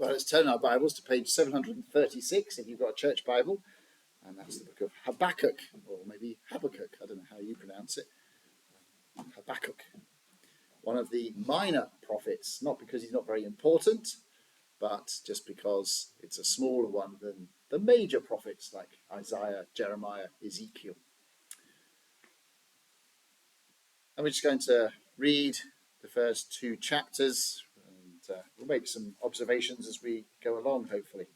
Well, let's turn our Bibles to page 736 if you've got a church Bible. And that's the book of Habakkuk, or maybe Habakkuk, I don't know how you pronounce it. Habakkuk, one of the minor prophets, not because he's not very important, but just because it's a smaller one than the major prophets like Isaiah, Jeremiah, Ezekiel. And we're just going to read the first two chapters, and we'll make some observations as we go along, hopefully.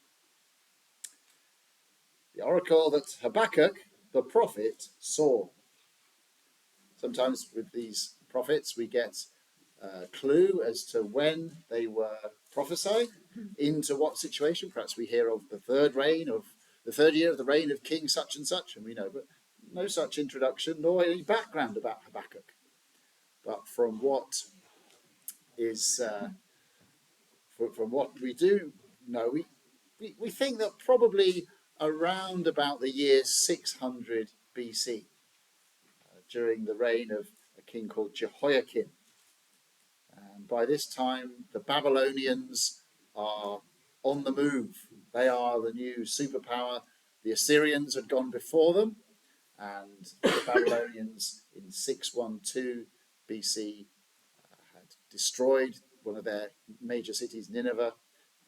The oracle that Habakkuk, the prophet, saw. Sometimes with these prophets we get a clue as to when they were prophesied, into what situation. Perhaps we hear of the third year of the reign of King such and such, and we know, but no such introduction nor any background about Habakkuk. But from what we do know, we think that probably around about the year 600 BC, during the reign of a king called Jehoiakim. And by this time, the Babylonians are on the move. They are the new superpower. The Assyrians had gone before them, and the Babylonians in 612 BC had destroyed one of their major cities, Nineveh,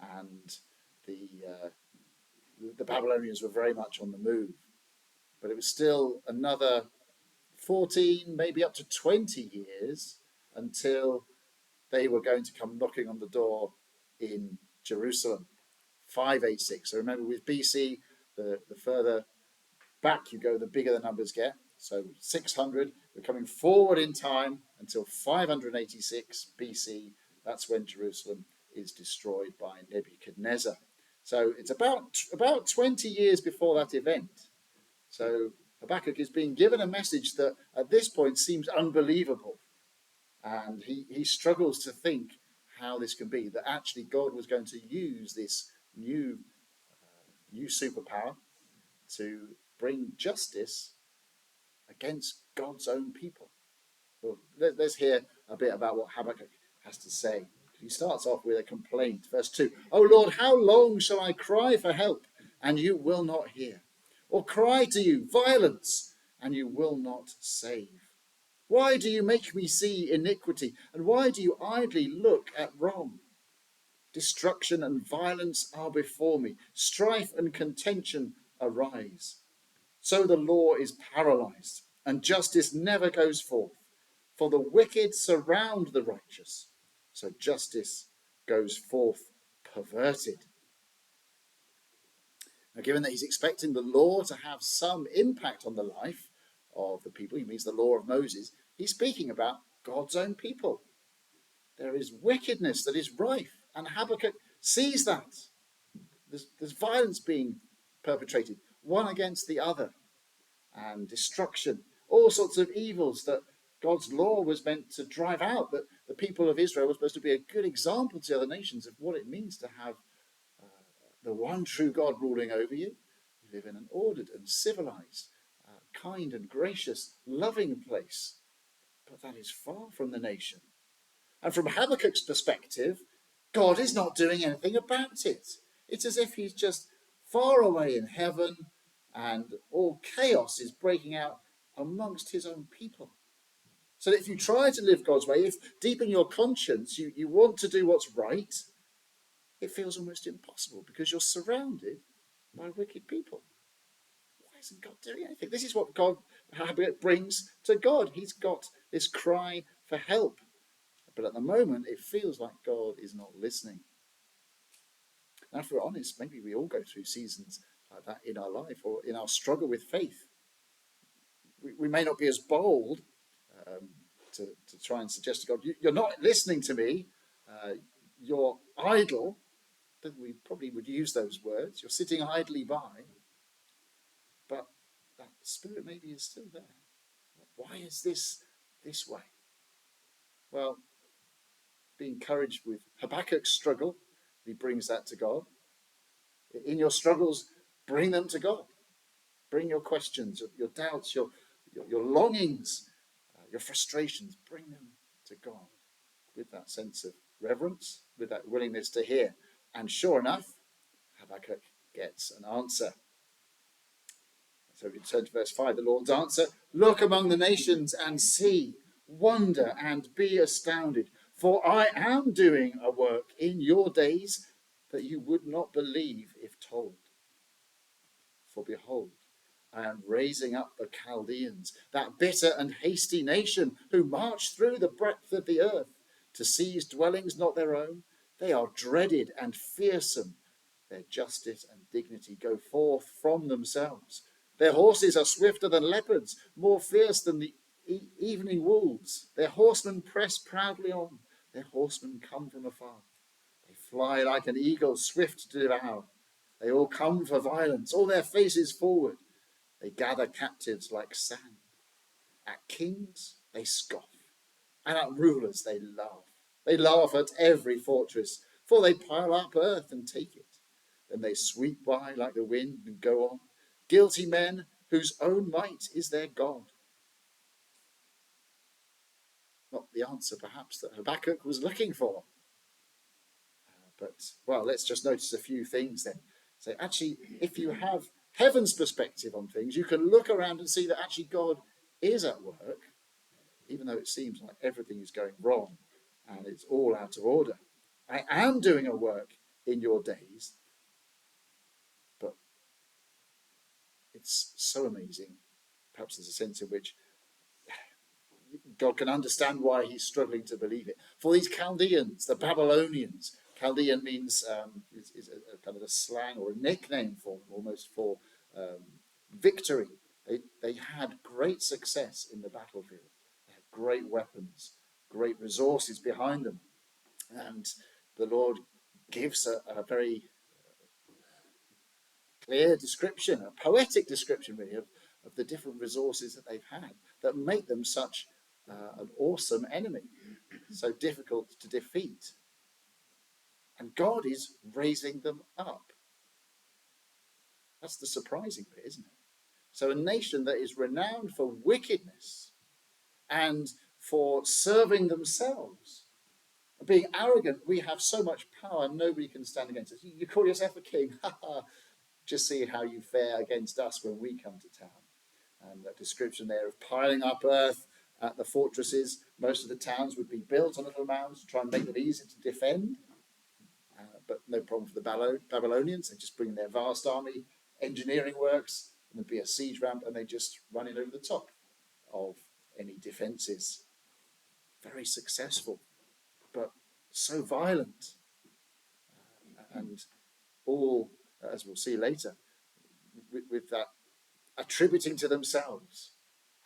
and the Babylonians were very much on the move. But it was still another 14, maybe up to 20 years until they were going to come knocking on the door in Jerusalem, 586. So remember, with BC, the further back you go, the bigger the numbers get. So 600, we're coming forward in time until 586 BC. That's when Jerusalem is destroyed by Nebuchadnezzar. So it's about 20 years before that event. So Habakkuk is being given a message that at this point seems unbelievable. And he struggles to think how this can be, that actually God was going to use this new superpower to bring justice against God's own people. Well, let's hear a bit about what Habakkuk has to say. He starts off with a complaint. Verse 2, "O Lord, how long shall I cry for help, and you will not hear? Or cry to you violence, and you will not save? Why do you make me see iniquity, and why do you idly look at wrong? Destruction and violence are before me. Strife and contention arise. So the law is paralyzed, and justice never goes forth. For the wicked surround the righteous, so justice goes forth perverted." Now, given that he's expecting the law to have some impact on the life of the people, he means the law of Moses, he's speaking about God's own people. There is wickedness that is rife, and Habakkuk sees that. There's violence being perpetrated, one against the other, and destruction, all sorts of evils that God's law was meant to drive out, that the people of Israel were supposed to be a good example to other nations of what it means to have the one true God ruling over you. You live in an ordered and civilized, kind and gracious, loving place. But that is far from the nation. And from Habakkuk's perspective, God is not doing anything about it. It's as if he's just far away in heaven and all chaos is breaking out amongst his own people. So that if you try to live God's way, if deep in your conscience you want to do what's right, it feels almost impossible because you're surrounded by wicked people. Why isn't God doing anything? This is what Habakkuk brings to God. He's got this cry for help. But at the moment, it feels like God is not listening. And if we're honest, maybe we all go through seasons like that in our life or in our struggle with faith. We may not be as bold to try and suggest to God, you're not listening to me, you're idle. We probably would use those words. You're sitting idly by. But that spirit maybe is still there. Why is this way? Well, be encouraged with Habakkuk's struggle. He brings that to God. In your struggles, bring them to God. Bring your questions, your doubts, your longings, your frustrations. Bring them to God with that sense of reverence, with that willingness to hear And sure enough, Habakkuk gets an answer. So we turn to verse 5, the Lord's answer: "Look among the nations and see, wonder and be astounded, for I am doing a work in your days that you would not believe if told. For behold, I am raising up the Chaldeans, that bitter and hasty nation, who march through the breadth of the earth to seize dwellings not their own. They are dreaded and fearsome. Their justice and dignity go forth from themselves. Their horses are swifter than leopards, more fierce than the evening wolves. Their horsemen press proudly on. Their horsemen come from afar. They fly like an eagle, swift to devour. They all come for violence, all their faces forward. They gather captives like sand. At kings they scoff, and at rulers they laugh. They laugh at every fortress, for they pile up earth and take it. Then they sweep by like the wind and go on. Guilty men whose own might is their God." Not the answer, perhaps, that Habakkuk was looking for. But, well, let's just notice a few things then. So, actually, if you have heaven's perspective on things, you can look around and see that actually God is at work, even though it seems like everything is going wrong and it's all out of order. I am doing a work in your days, but it's so amazing. Perhaps there's a sense in which God can understand why he's struggling to believe it. For these Chaldeans, the Babylonians, Chaldean means is a kind of a slang or a nickname for them, almost for victory. They had great success in the battlefield. They had great weapons, great resources behind them. And the Lord gives a very clear description, a poetic description really, of the different resources that they've had that make them such an awesome enemy, so difficult to defeat. And God is raising them up. That's the surprising bit, isn't it? So a nation that is renowned for wickedness and for serving themselves, being arrogant, we have so much power, nobody can stand against us. You call yourself a king, just see how you fare against us when we come to town. And that description there of piling up earth at the fortresses. Most of the towns would be built on little mounds to try and make them easy to defend. But no problem for the Babylonians. They just bring in their vast army, engineering works, and there'd be a siege ramp, and they just run it over the top of any defences. Very successful, but so violent. And all, as we'll see later, with that attributing to themselves.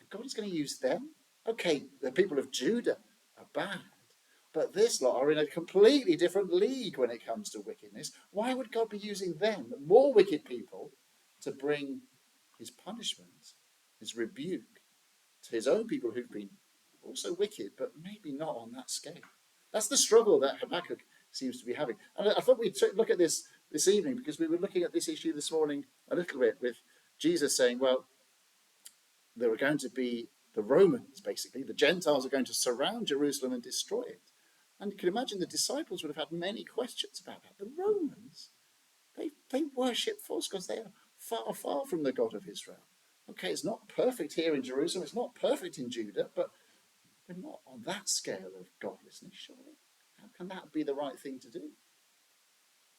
And God is going to use them. Okay, the people of Judah are bad, but this lot are in a completely different league when it comes to wickedness. Why would God be using them, more wicked people, to bring his punishment, his rebuke, to his own people who've been also wicked, but maybe not on that scale? That's the struggle that Habakkuk seems to be having. And I thought we'd look at this evening, because we were looking at this issue this morning a little bit with Jesus saying, well, there are going to be the Romans, basically. The Gentiles are going to surround Jerusalem and destroy it. And you can imagine the disciples would have had many questions about that. The Romans, they worship false gods. They are far, far from the God of Israel. Okay, it's not perfect here in Jerusalem. It's not perfect in Judah, but we're not on that scale of godlessness, surely. How can that be the right thing to do?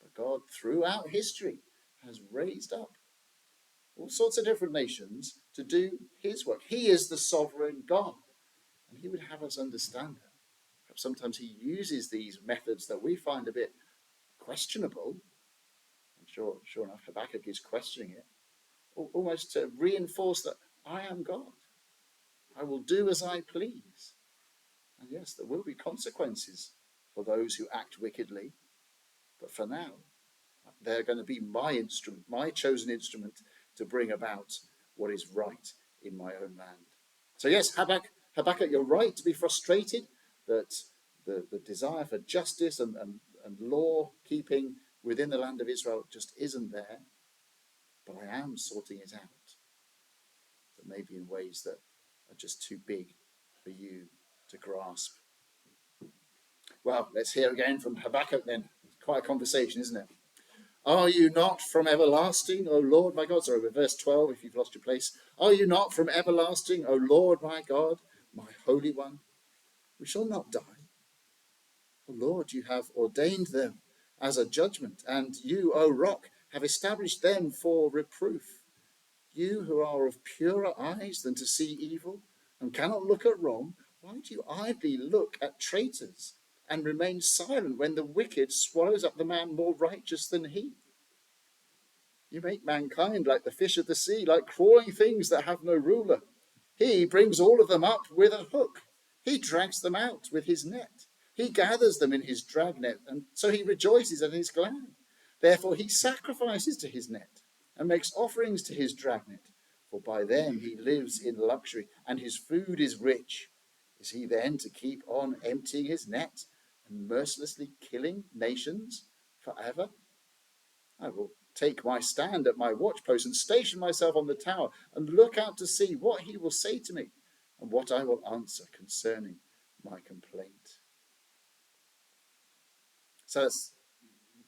But God, throughout history, has raised up all sorts of different nations to do his work. He is the sovereign God, and he would have us understand that. Perhaps sometimes he uses these methods that we find a bit questionable. I'm sure enough, Habakkuk is questioning it, almost to reinforce that I am God. I will do as I please. And yes, there will be consequences for those who act wickedly, but for now, they're going to be my instrument, my chosen instrument, to bring about what is right in my own land. So yes, Habakkuk, you're right to be frustrated that the desire for justice and law keeping within the land of Israel just isn't there. But I am sorting it out. But maybe in ways that are just too big for you to grasp. Well, let's hear again from Habakkuk then. Quite a conversation, isn't it? Are you not from everlasting, O Lord my God? Sorry, with verse 12, if you've lost your place. Are you not from everlasting, O Lord my God, my Holy One? We shall not die. O Lord, you have ordained them as a judgment, and you, O Rock, have established them for reproof. You who are of purer eyes than to see evil and cannot look at wrong, why do you idly look at traitors and remain silent when the wicked swallows up the man more righteous than he? You make mankind like the fish of the sea, like crawling things that have no ruler. He brings all of them up with a hook. He drags them out with his net. He gathers them in his dragnet, and so he rejoices and is glad. Therefore he sacrifices to his net and makes offerings to his dragnet, for by them he lives in luxury, and his food is rich. Is he then to keep on emptying his net and mercilessly killing nations forever? I will take my stand at my watchpost and station myself on the tower and look out to see what he will say to me and what I will answer concerning my complaint. So let's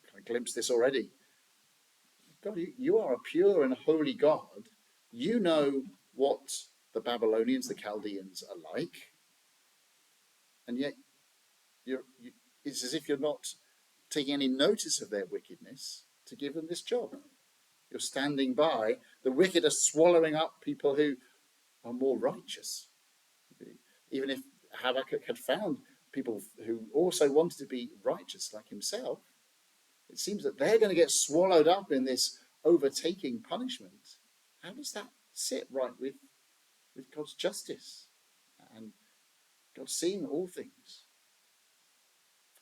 kind of glimpse this already. God, you are a pure and holy God. You know what the Babylonians, the Chaldeans are like, and yet it's as if you're not taking any notice of their wickedness to give them this job. You're standing by. The wicked are swallowing up people who are more righteous. Even if Habakkuk had found people who also wanted to be righteous like himself, it seems that they're going to get swallowed up in this overtaking punishment. How does that sit right with God's justice and God seeing all things?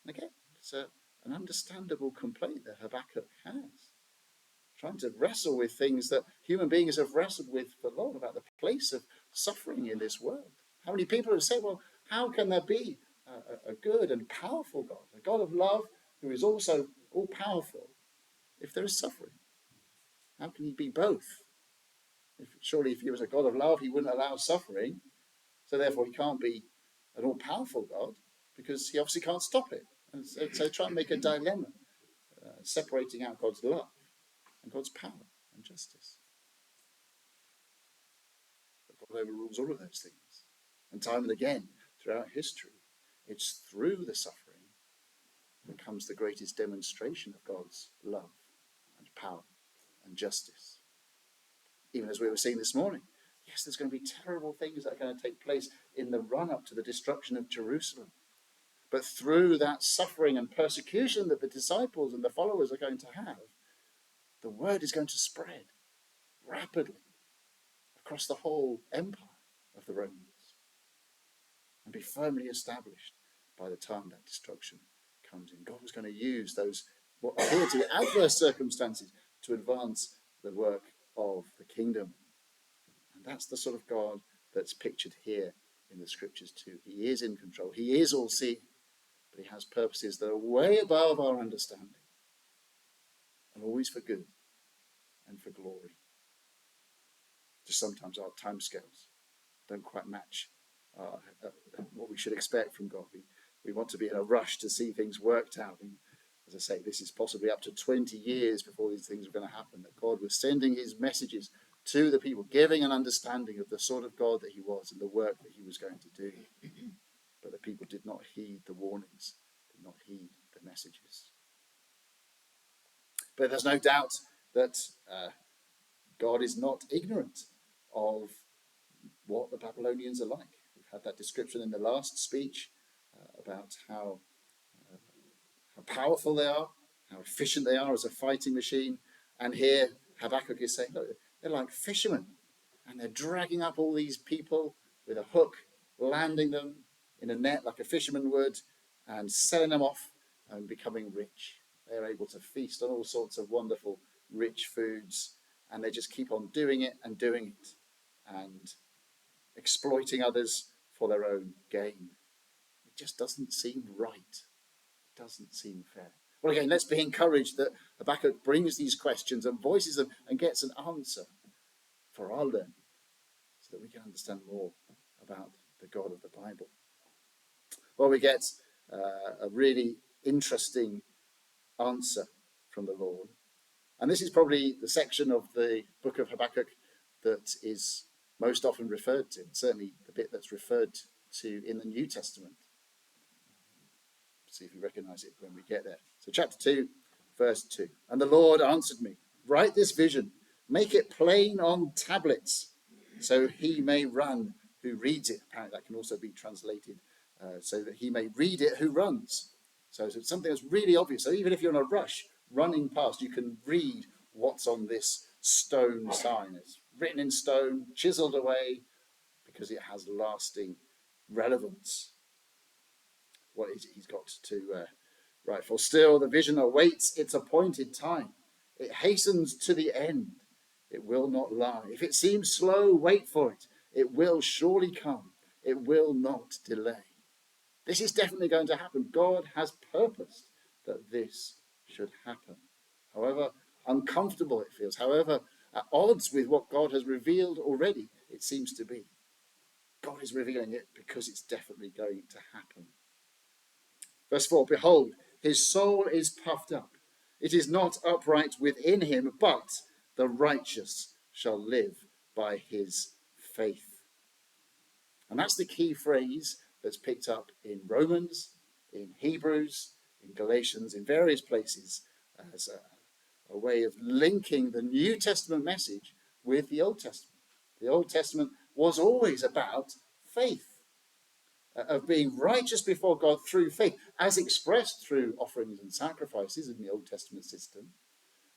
And again, it's an understandable complaint that Habakkuk has, trying to wrestle with things that human beings have wrestled with for long about the place of suffering in this world. How many people have said, well, how can there be a good and powerful God, a God of love who is also all powerful, if there is suffering? How can he be both? Surely if he was a God of love, he wouldn't allow suffering, so therefore he can't be an all powerful God because he obviously can't stop it. And so try and make a dilemma, separating out God's love and God's power and justice. But God overrules all of those things. And time and again, throughout history, it's through the suffering that comes the greatest demonstration of God's love and power and justice. Even as we were seeing this morning, yes, there's going to be terrible things that are going to take place in the run-up to the destruction of Jerusalem. But through that suffering and persecution that the disciples and the followers are going to have, the word is going to spread rapidly across the whole empire of the Romans and be firmly established by the time that destruction comes in. God was going to use those what appear to be adverse circumstances to advance the work of the kingdom. And that's the sort of God that's pictured here in the scriptures too. He is in control. He is all-seeing, but he has purposes that are way above our understanding and always for good and for glory. Just sometimes our timescales don't quite match what we should expect from God. We want to be in a rush to see things worked out. And as I say, this is possibly up to 20 years before these things are going to happen, that God was sending his messages to the people, giving an understanding of the sort of God that he was and the work that he was going to do. But the people did not heed the warnings, did not heed the messages. But there's no doubt that God is not ignorant of what the Babylonians are like. We've had that description in the last speech about how powerful they are, how efficient they are as a fighting machine. And here Habakkuk is saying, look, they're like fishermen, and they're dragging up all these people with a hook, landing them in a net like a fisherman would, and selling them off and becoming rich. They're able to feast on all sorts of wonderful, rich foods, and they just keep on doing it and exploiting others for their own gain. It just doesn't seem right. It doesn't seem fair. Well, again, let's be encouraged that Habakkuk brings these questions and voices them and gets an answer for our learning so that we can understand more about the God of the Bible. Well, we get a really interesting answer from the Lord. And this is probably the section of the book of Habakkuk that is most often referred to, certainly the bit that's referred to in the New Testament. See if we recognize it when we get there. So chapter 2, verse 2. And the Lord answered me, write this vision, make it plain on tablets, so he may run who reads it. Apparently that can also be translated so that he may read it who runs. So it's something that's really obvious. So even if you're in a rush running past, you can read what's on this stone sign. It's written in stone, chiseled away, because it has lasting relevance. What is it he's got to write? For still the vision awaits its appointed time. It hastens to the end. It will not lie. If it seems slow, wait for it. It will surely come. It will not delay. This is definitely going to happen. God has purposed that this should happen. However uncomfortable it feels, however at odds with what God has revealed already, it seems to be. God is revealing it because it's definitely going to happen. Verse 4, behold, his soul is puffed up. It is not upright within him, but the righteous shall live by his faith. And that's the key phrase that's picked up in Romans, in Hebrews, in Galatians, in various places as a way of linking the New Testament message with the Old Testament. The Old Testament was always about faith, of being righteous before God through faith, as expressed through offerings and sacrifices in the Old Testament system.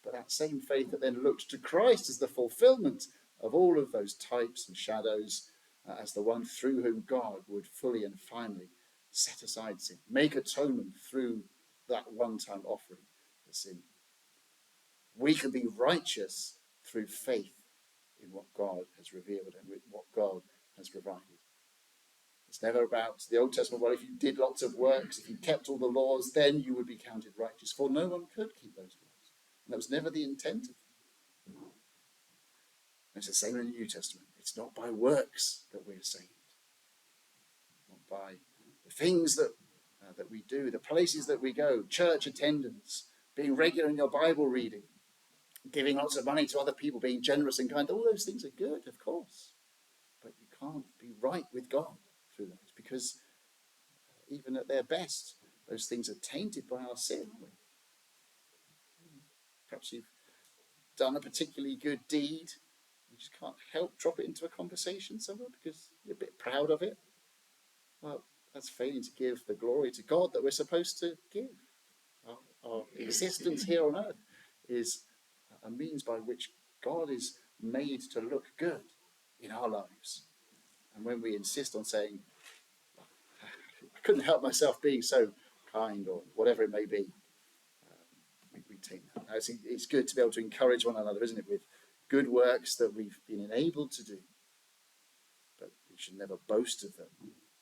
But that same faith that then looked to Christ as the fulfillment of all of those types and shadows, as the one through whom God would fully and finally set aside sin, make atonement through that one-time offering for sin. We can be righteous through faith in what God has revealed and with what God has provided. It's never about the Old Testament, well, if you did lots of works, if you kept all the laws, then you would be counted righteous. For no one could keep those laws. And that was never the intent of them. And it's the same in the New Testament. It's not by works that we're saved. Not by the things that we do, the places that we go, church attendance, being regular in your Bible reading, giving lots of money to other people, being generous and kind. All those things are good, of course. But you can't be right with God through those, because even at their best, those things are tainted by our sin. Perhaps you've done a particularly good deed, you just can't help drop it into a conversation somewhere because you're a bit proud of it. Well, that's failing to give the glory to God that we're supposed to give. Our existence here on earth is a means by which God is made to look good in our lives. And when we insist on saying, I couldn't help myself being so kind, or whatever it may be, we take that. Now, it's good to be able to encourage one another, isn't it, with good works that we've been enabled to do. But we should never boast of them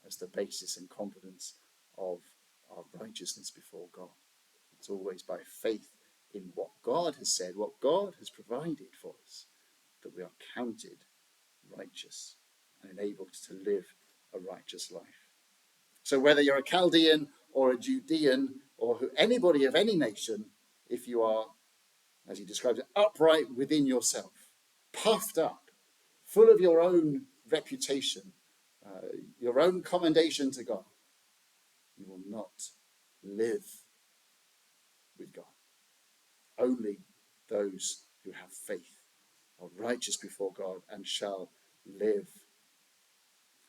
as the basis and confidence of our righteousness before God. It's always by faith in what God has said, what God has provided for us, that we are counted righteous and enabled to live a righteous life. So whether you're a Chaldean or a Judean or anybody of any nation, if you are, as he describes it, upright within yourself, puffed up, full of your own reputation, your own commendation to God, you will not live with God. Only those who have faith are righteous before God and shall live.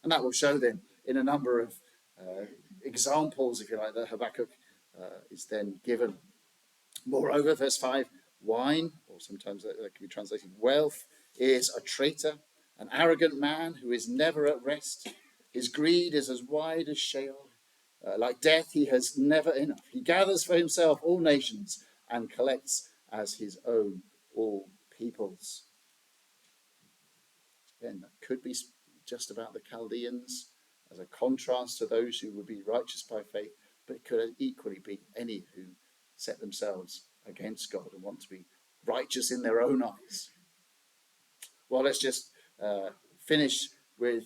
And that will show then in a number of examples, if you like, that Habakkuk is then given. Moreover, verse 5, wine, or sometimes that can be translated wealth, is a traitor, an arrogant man who is never at rest. His greed is as wide as Sheol. Like death, he has never enough. He gathers for himself all nations and collects as his own all peoples. Again, that could be just about the Chaldeans as a contrast to those who would be righteous by faith, but it could equally be any who set themselves against God and want to be righteous in their own eyes. Well, let's just finish with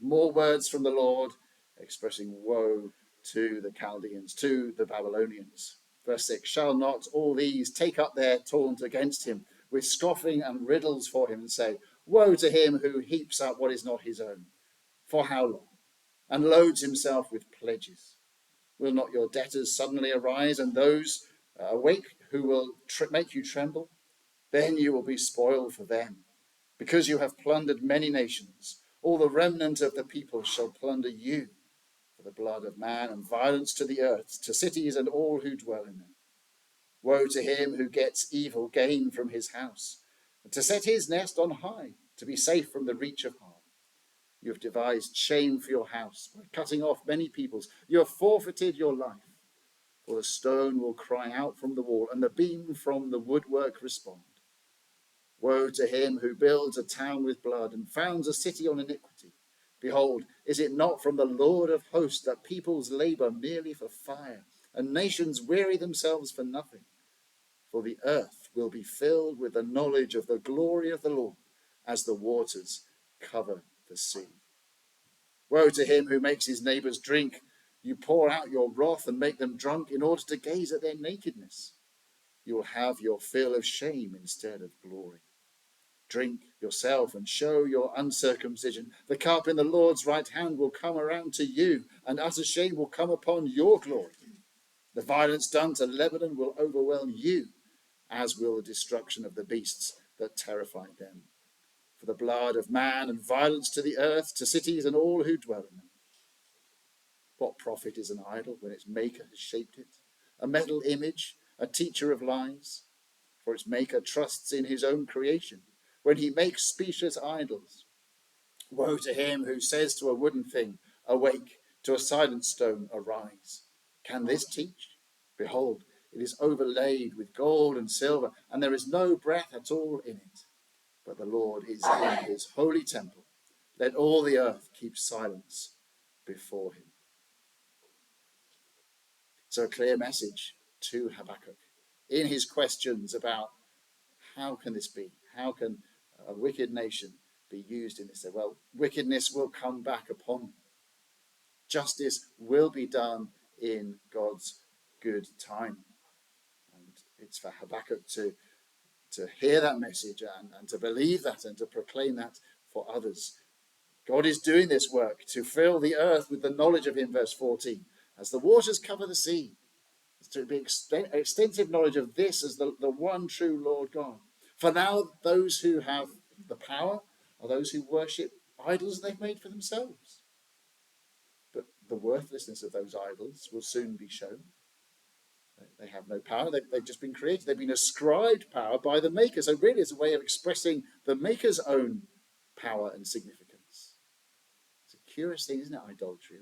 more words from the Lord expressing woe to the Chaldeans, to the Babylonians. Verse 6, shall not all these take up their taunt against him, with scoffing and riddles for him, and say, woe to him who heaps up what is not his own? For how long? And loads himself with pledges. Will not your debtors suddenly arise, and those awake who will make you tremble? Then you will be spoiled for them, because you have plundered many nations. All the remnant of the people shall plunder you, for the blood of man and violence to the earth, to cities and all who dwell in them. Woe to him who gets evil gain from his house, and to set his nest on high, to be safe from the reach of harm. You have devised shame for your house by cutting off many peoples. You have forfeited your life, for the stone will cry out from the wall, and the beam from the woodwork respond. Woe to him who builds a town with blood and founds a city on iniquity. Behold, is it not from the Lord of hosts that peoples labor merely for fire, and nations weary themselves for nothing? For the earth will be filled with the knowledge of the glory of the Lord, as the waters cover the sea. Woe to him who makes his neighbors drink. You pour out your wrath and make them drunk in order to gaze at their nakedness. You will have your fill of shame instead of glory. Drink yourself and show your uncircumcision. The cup in the Lord's right hand will come around to you, and utter shame will come upon your glory. The violence done to Lebanon will overwhelm you, as will the destruction of the beasts that terrified them. For the blood of man and violence to the earth, to cities and all who dwell in them. What profit is an idol when its maker has shaped it? A metal image, a teacher of lies? For its maker trusts in his own creation, when he makes specious idols. Woe to him who says to a wooden thing, awake, to a silent stone, arise. Can this teach? Behold, it is overlaid with gold and silver, and there is no breath at all in it. But the Lord is in his holy temple. Let all the earth keep silence before him. So a clear message to Habakkuk in his questions about how can this be? How can a wicked nation be used in this? Well, wickedness will come back upon them. Justice will be done in God's good time. And it's for Habakkuk to hear that message and to believe that and to proclaim that for others. God is doing this work to fill the earth with the knowledge of him, verse 14, as the waters cover the sea. To be extensive knowledge of this as the one true Lord God. For now, those who have the power are those who worship idols they've made for themselves. But the worthlessness of those idols will soon be shown. They have no power. They've just been created. They've been ascribed power by the Maker. So really it's a way of expressing the Maker's own power and significance. It's a curious thing, isn't it, idolatry?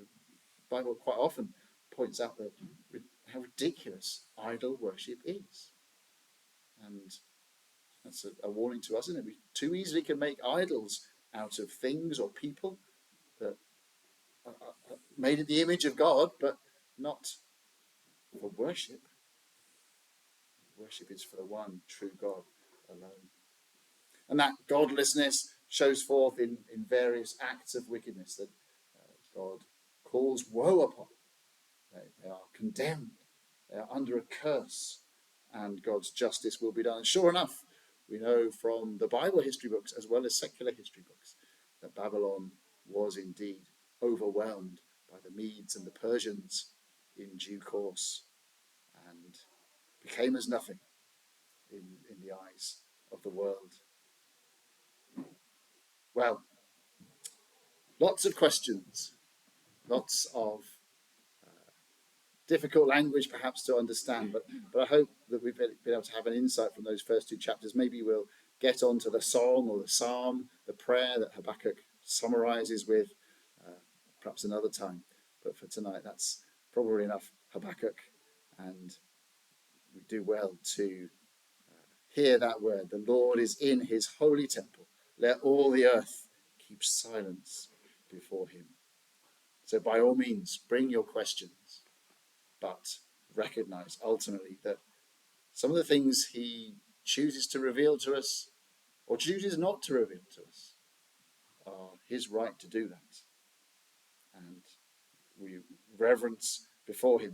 The Bible quite often points out how ridiculous idol worship is. And that's a warning to us, isn't it? We too easily can make idols out of things or people that are made in the image of God, but not for worship. Worship is for the one true God alone. And that godlessness shows forth in various acts of wickedness that God calls woe upon. They are condemned. They are under a curse, and God's justice will be done. And sure enough, we know from the Bible history books as well as secular history books that Babylon was indeed overwhelmed by the Medes and the Persians in due course and became as nothing in the eyes of the world. Well, lots of questions, lots of difficult language perhaps to understand, but I hope that we've been able to have an insight from those first two chapters. Maybe we'll get on to the song or the psalm, the prayer that Habakkuk summarizes with perhaps another time. But for tonight, that's probably enough Habakkuk, and we do well to hear that word. The Lord is in his holy temple. Let all the earth keep silence before him. So by all means, bring your questions, but recognize ultimately that some of the things he chooses to reveal to us or chooses not to reveal to us are his right to do that. And we reverence before him